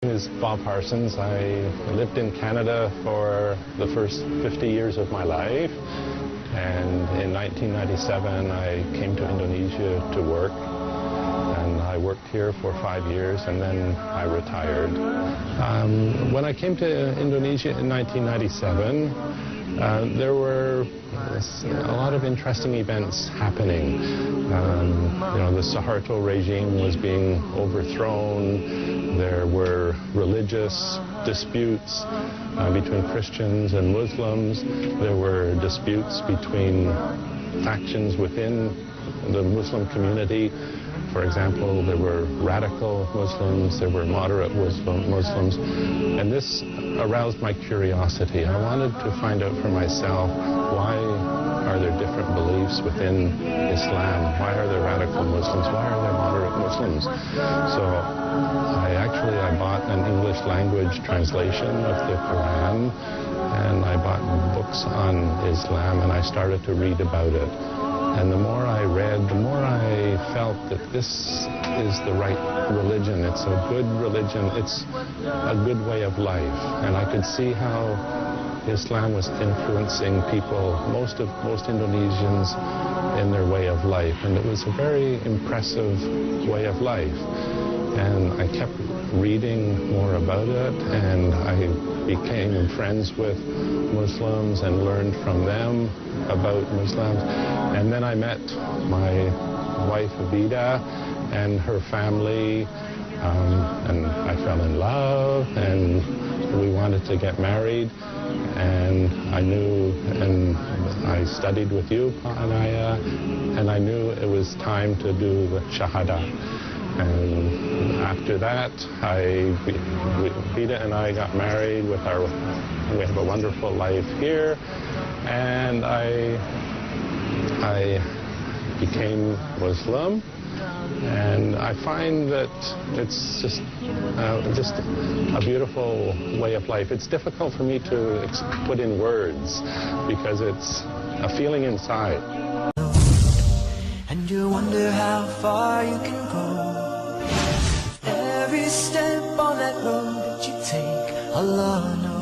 My name is Bob Haarsens. I lived in Canada for the first 50 years of my life, and in 1997 I came to Indonesia to work, and I worked here for 5 years and then I retired. When I came to Indonesia in 1997, there were a lot of interesting events happening. The Suharto regime was being overthrown. There were religious disputes between Christians and Muslims. There were disputes between factions within the Muslim community. For example, there were radical Muslims, there were moderate Muslims, and this aroused my curiosity. I wanted to find out for myself, why are there different beliefs within Islam? Why are there radical Muslims? Why are there moderate Muslims? So I bought an English language translation of the Quran, and I bought books on Islam, and I started to read about it. And the more I read, the more I felt that this is the right religion. It's a good religion. It's a good way of life. And I could see how Islam was influencing people, most Indonesians, in their way of life. And it was a very impressive way of life. And I kept reading more about it, and I became friends with Muslims and learned from them about Muslims. And then I met my wife, Vida, and her family, and I fell in love, and we wanted to get married. And I knew, and I studied with you, Pa Anaya, and I knew it was time to do the Shahada. And after that, Vida and I got married we have a wonderful life here, and I became Muslim, and I find that it's just a beautiful way of life. It's difficult for me to put in words because it's a feeling inside. And you wonder how far you can go. Every step on that road that you take, Allah knows.